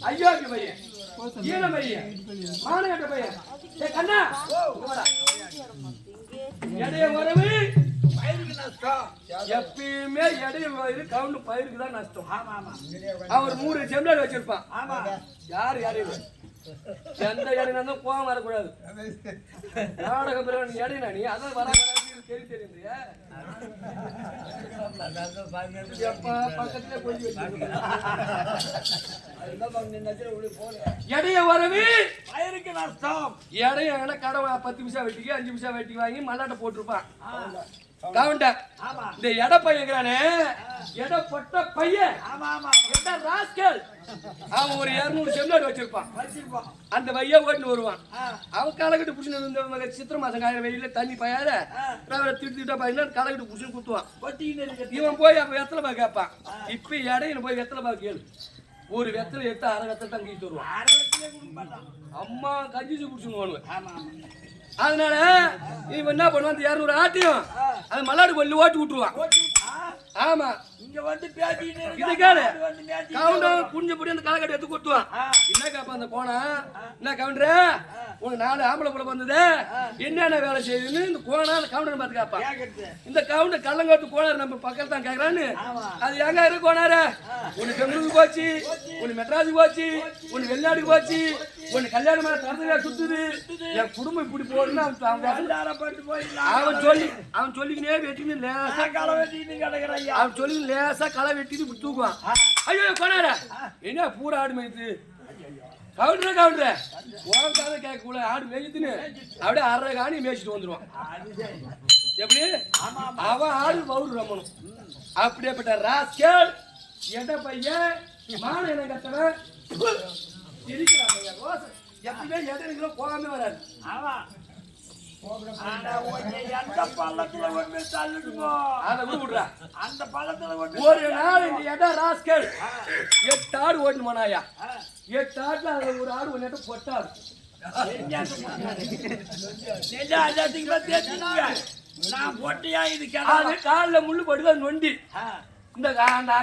ஐயோக்கு பையன் ஈன பையன் மானகட்ட பையன் கண்ணா எடைய வரவு பயிருக்கு நஷ்டம் எப்பயுமே எடைய வயிறு கவுண்டு பயிருக்கு தான் நஷ்டம் அவர் 3 செம்லர் வச்சிருப்பான் யாரு எந்த இடையினா கோவம் வரக்கூடாது நாடக பிறகு இடையினா நீ அதான் வர தெரியுறிய பக்கத்துல கொஞ்சம் எடைய வரவு பயிருக்கு நஷ்டம் எடைய கடை 10 பைசா வெட்டிக்கு 5 பைசா வெட்டிக்கு வாங்கி மல்லாட்டை போட்டிருப்பான் கவுண்டர் இந்த எடை பையங்கிறானே எடை பொட்ட பையன் ராஸ்கல் அவன் ஒரு 200 செம்லர் வச்சிருப்பான் அந்த பைய ஓட்டு வருவான் அவன் களைக்கிட்டு புடிச்சு சித்திர மாசம் காயிற வெயில தண்ணி பயாத திட்டா பாய்னா களைக்கிட்டு புடிச்சு குத்துவான் இவன் போய் அப்ப வெத்தலை பாய் கேட்பான் இப்ப இடையில போய் வெத்தலை பாய் கேளு ஒரு வெத்தலை எடுத்து அரை வெத்தலை தான் கீட்டு வருவான் அம்மா கஞ்சி குடிச்சுன்னு அதனால இவன் என்ன பண்ணுவான் 200 ஆட்டியும் அது மல்லாடு கொல்லி ஓட்டி விட்டுருவான் ஆமா இங்க வந்து பேசிட்டு இது கேளு கவுண்டர் குஞ்சு அந்த காலகட்டை எடுத்து கொடுத்துவான் என்ன கேப்பா அந்த கோணா என்ன கவுண்டர் உனக்கு 4 ஆம்பளை புள்ள வந்தது என்னென்ன வேலை செய்யுதுன்னு இந்த கோணா அந்த கவுண்டர் பார்த்து கேட்பான் இந்த கவுண்டர் கள்ளங்கோட்டு கோணார் நம்ம பக்கத்துல தான் கேட்கறான்னு அது எங்க இருக்கு கோணாரு உனக்கு பெங்களூருக்கு போச்சு உனக்கு மெட்ராஸுக்கு போச்சு உனக்கு வெளிநாட்டுக்கு போச்சு உனக்கு கல்யாணம் தரத்துல சுத்துது என் குடும்பம் இப்படி போடுன்னு அவன் சொல்லிக்கினே வெட்டின்னு லேசா களை வெட்டின்னு கிடக்குறான் அவன் சொல்லி லேசா களை வெட்டிட்டு தூக்குவான் ஐயோ கொண்டாட என்ன பூரா ஆடு மேய்த்து கவுண்டர் உனக்காக கேட்கக்கூட ஆடு மேய்த்துன்னு அப்படியே அரை காணி மேய்ச்சிட்டு வந்துடுவான் எப்படி அவன் ஆடு பவுர் ரம்மனும் அப்படியேப்பட்ட ராஸ்கல் எட பையன் மான என்ன கத்தவன் இருக்கிறான் ரோஸ் எப்பவுமே எடனுக்குள்ள போகாம வராது ஒரு நாள் இந்த இடம் ராஸ்கல் 8 ஆடு ஓட்டு போனாயா 8 ஆடுல அதுல ஒரு ஆடு ஒன்னு பொட்டாடு காலில் முள்ளு போட்டுதான் நொண்டி இந்த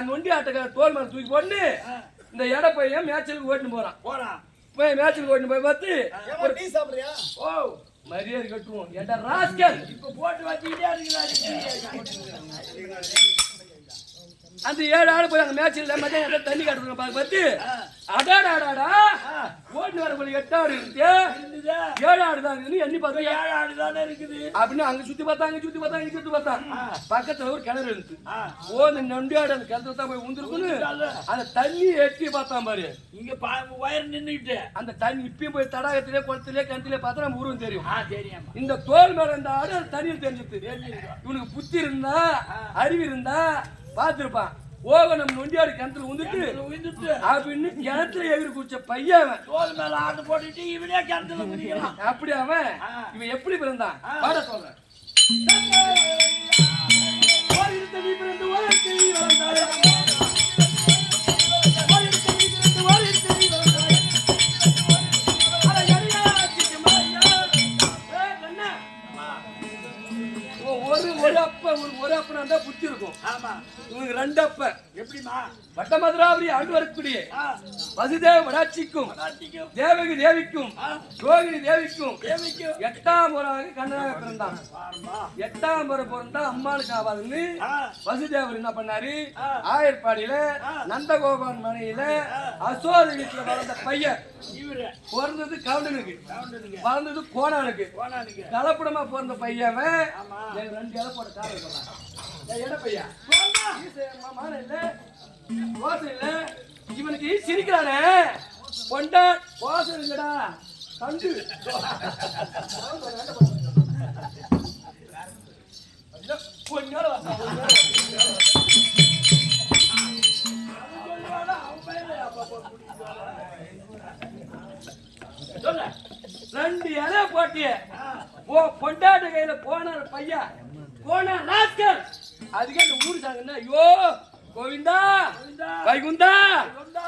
நொண்டி ஆட்ட தோல் மேல தூக்கி போட்டு இந்த எடை பையன் மேட்சலுக்கு ஓட்டுன்னு போறான் போய் மேட்சலுக்கு ஓட்டுன்னு போய் பார்த்து ஓ மரியாதை கட்டுவோம் என்ற ராஸ்கல் இப்ப போட்டு வச்சுக்கிட்டே அந்த 7 ஆடு போய் அந்த மேட்ச்ல மத்தியம் தண்ணி காட்டுறோம் பார்த்து அடாடாடாடா ஓட்டு வர போய் 8 ஆடு இருக்கு 7 ஆடு தான் இருக்குது எண்ணி பார்த்தா 7 ஆடு தானே இருக்குது அப்படின்னு அங்க சுத்தி பார்த்தா பக்கத்துல ஒரு கிணறு இருக்கு இந்த நொண்டி ஆடு அந்த கிணத்துல தான் போய் உந்துருக்குன்னு அந்த தண்ணி எட்டி பார்த்தான் பாரு இங்க வயர் நின்னுட்டு அந்த தண்ணி இப்பயும் போய் தடாகத்திலே குளத்திலே கிணத்திலே பார்த்தா நம்ம ஊரும் தெரியும் இந்த தோல் மேல இந்த ஆடு அந்த தண்ணியில் தெரிஞ்சுது இவனுக்கு புத்தி இருந்தா அறிவு இருந்தா பார்த்திருப்பான் நம்ம நொண்டியாடு கிணத்துல உந்துட்டு அப்படின்னு கிணத்துல எகிரி குடிச்ச பையன் தோல் மேல ஆட்டு போட்டுட்டு இவனே கிணத்துல அப்படி அவன் இவன் எப்படி பிறந்தான் பாட சொல்றேன் ஒரு அப்பனா தான் புத்தி இருக்கும் இவனுக்கு 2 அப்ப எப்படிமா வட்ட மதுராபுரி ஆண்டு வரக்கூடிய வசுதேவ வடாட்சிக்கும் தேவகி தேவிக்கும் ரோகிணி தேவிக்கும் 8ஆம் முறையாக கண்ணனாக பிறந்தான் 8ஆம் முறை பிறந்தா அம்மாளுக்கு ஆகாதுன்னு வசுதேவர் என்ன பண்ணாரு ஆயர்பாடியில நந்தகோபால் மனையில அசோத வீட்டுல வளர்ந்த பையன் பிறந்தது கவுண்டனுக்கு வளர்ந்தது கோணானுக்கு கலப்படமா பிறந்த பையன் 2 இலை போட்ட காலை இவனுக்கு சிரிக்கிறானே கொண்டா கோசம் இல்லடா தண்டு கொஞ்ச 2 இலை போட்டிய பொண்டாட்டு கையில போனார் பையன் போனா ராஸ்கல் அதுக்கே இந்த ஊரு சாங்கன்னா ஐயோ கோவிந்தா வைகுந்தா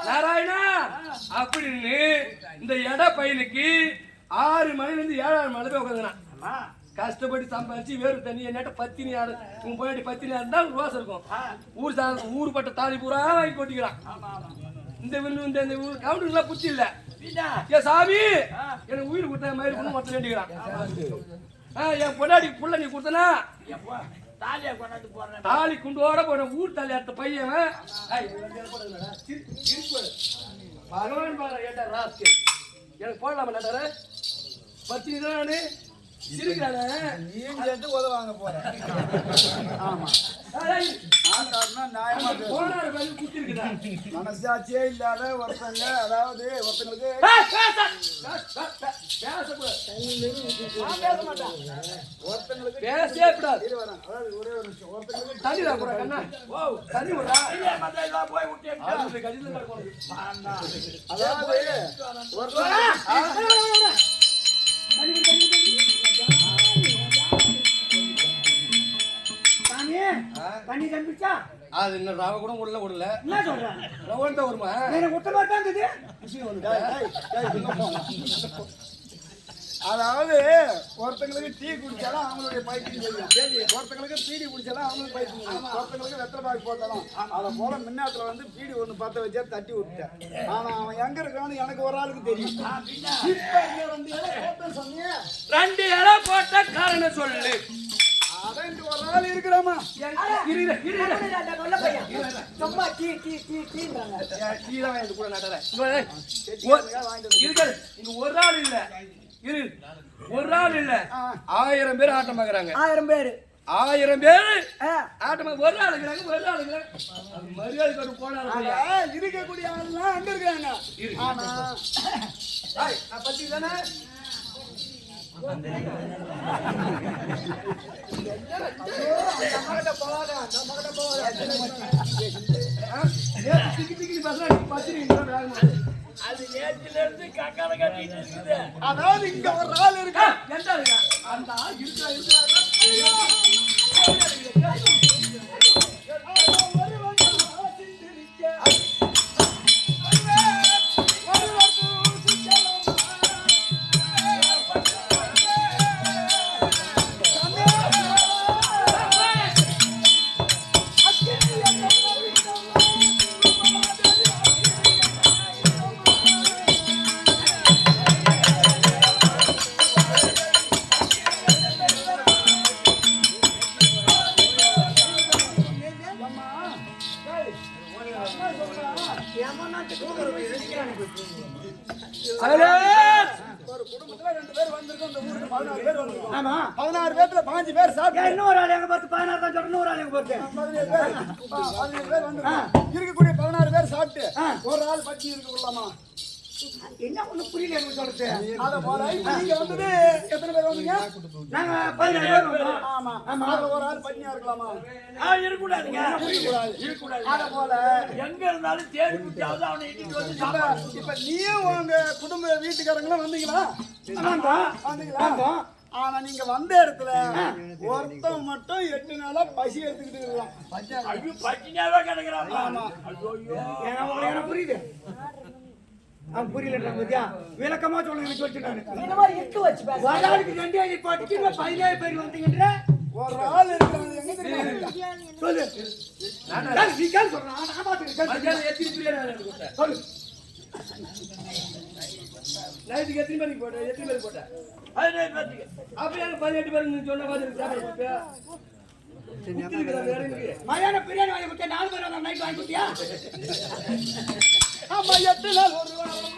நாராயணா அப்படின்னு இந்த எடை பையனுக்கு 6 மணில இருந்து 7 மணி போய் உட்காந்துனா கஷ்டப்பட்டு சம்பாதிச்சு வேறு தண்ணி என்னட்ட பத்தினி ஆடு உன் போயிட்டு பத்தினி இருந்தா ரோஸ் இருக்கும் ஊர் பட்ட தாலி பூரா வாங்கி கொட்டிக்கிறான் இந்த இந்த ஊர் கவுண்டர்லாம் புத்தி இல்ல ஏ சாமி எனக்கு உயிர் கொடுத்த மயிர் கொண்டு மொத்தம் வேண்டிக்கிறான் என் பொண்டாடி புள்ள நீ கொடுத்தனா தாலி குண்டோட போன ஊர் தாலி அடுத்த பையன் பகவான் பாரு ஏட்டா ராஸ்கே எனக்கு போடலாமா நட்டார பத்தினி தான் நானு உதவாங்க போறேன். ஆமா மனசாட்சியே இல்லாத ஒருத்தங்க, அதாவது ஒருத்தங்களுக்கு ஒரே ஒரு நிமிஷம் ஒருத்தங்களுக்கு தண்ணி கம்பிச்சா அது என்ன ராவ கூட உள்ள விடல என்ன சொல்றேன் ரவன் தான் வருமா எனக்கு ஒட்ட மாதிரி தான் இருக்குது அதாவது ஒருத்தங்களுக்கு டீ குடிச்சாலும் அவங்களுடைய பைத்தியம் தெரியும், ஒருத்தங்களுக்கு பீடி குடிச்சாலும் அவங்களுக்கு பைத்தியம் தெரியும், ஒருத்தங்களுக்கு வெத்தலை பாக்கு போட்டாலும் அதை போல முன்னாத்துல வந்து பீடி ஒண்ணு பத்த வச்சா தட்டி விட்டுட்டேன். ஆனா அவன் எங்க இருக்கான்னு எனக்கு ஒரு ஆளுக்கு தெரியும். இப்ப வந்து சொன்னீங்க 2 இலை போட்ட காரணம் சொல்லு. அதான் ஒரு ஆள் இருக்கிறாமா சும்மா டீ டீ டீ டீன்றாங்க டீ தான் வாங்கிட்டு கூட நட்டற இருக்காது இங்க ஒரு ஆள் இல்ல இரு ஒரு ஆள் இல்ல 1000 பேர் ஆட்டம் பாக்குறாங்க 1000 பேர் 1000 பேர் ஆட்டமா ஒரு ஆள் இருக்கிறாங்க ஒரு ஆள் இருக்கிறாங்க மரியாதை கொண்டு போனாலும் இருக்கக்கூடிய ஆள்லாம் அங்க இருக்காங்க. ஆனா நான் பத்தி தானே அது நேரத்துல இருந்து கக்கால கட்டிட்டு இருக்குது. அதாவது இங்க ஒரு ஆள் இருக்கா எந்த இருக்கா அந்த ஆள் இருக்கா ஒரு குடும்பத்துல 2 பேர் வந்திருக்கோம். இந்த ஊருக்கு 16 பேர் வந்திருக்கோம். ஆமா 16 பேர்ல 5 பேர் சாப்பிட்டு இன்னொரு ஆள் எங்க பார்த்து 16 தான் சொல்றேன், இன்னொரு ஆள் எங்க பார்த்து 17 பேர் வந்திருக்கோம். இருக்கக்கூடிய 16 பேர் சாப்பிட்டு ஒரு ஆள் பட்டி இருக்கு உள்ளாமா என்ன ஒண்ணு புரியல எனக்கு சொல்றது. அத போல நீங்க வந்தது எத்தனை பேர் வந்தீங்க? நாங்க 17 பேர் வந்தோம். ஆமா ஆமா ஒரு ஆள் பட்டியா இருக்கலாமா? இருக்கக்கூடாதுங்க, இருக்கக்கூடாது. அத போல எங்க இருந்தாலும் தேடி குடிச்சாவது அவனை இட்டுட்டு வந்து சாப்பிட. இப்ப நீயும் உங்க குடும்ப வீட்டுக்காரங்களும் வந்தீங்களா? வந்தீங்களா? ஆனா நீங்க வந்த இடத்துல ஒருத்தன் மட்டும் 8 நாளா பசி எடுத்துக்கிட்டு இருக்கலாம். பட்டினாவே கிடக்குறான். ஆமா எனக்கு புரியுது. அவன் புரியல பத்தியா, விளக்கமா சொல்லுங்க சொல்லிட்டு ஒரு ஆளுக்கு 2 அடி போட்டுட்டு 17 பேர் வந்தீங்கன்ற ஒரு ஆள் இருக்கிறாங்க. எங்க தெரியும் சொல்லு நீ கேள் சொல்றான். நான் பாத்துக்கிறேன் சொல்லு. நைட்டுக்கு எத்தனை மணிக்கு போட்ட எத்தனை பேர் போட்ட அப்படியே 18 பேர் சொன்ன மாதிரி சாப்பாடு போட்டியா மயான பிரியாணி வாங்கி கொடுத்தா 4 பேர் நைட் வாங்கி கொடுத்தியா? ஆமா 8 நாள் ஒரு வாரம்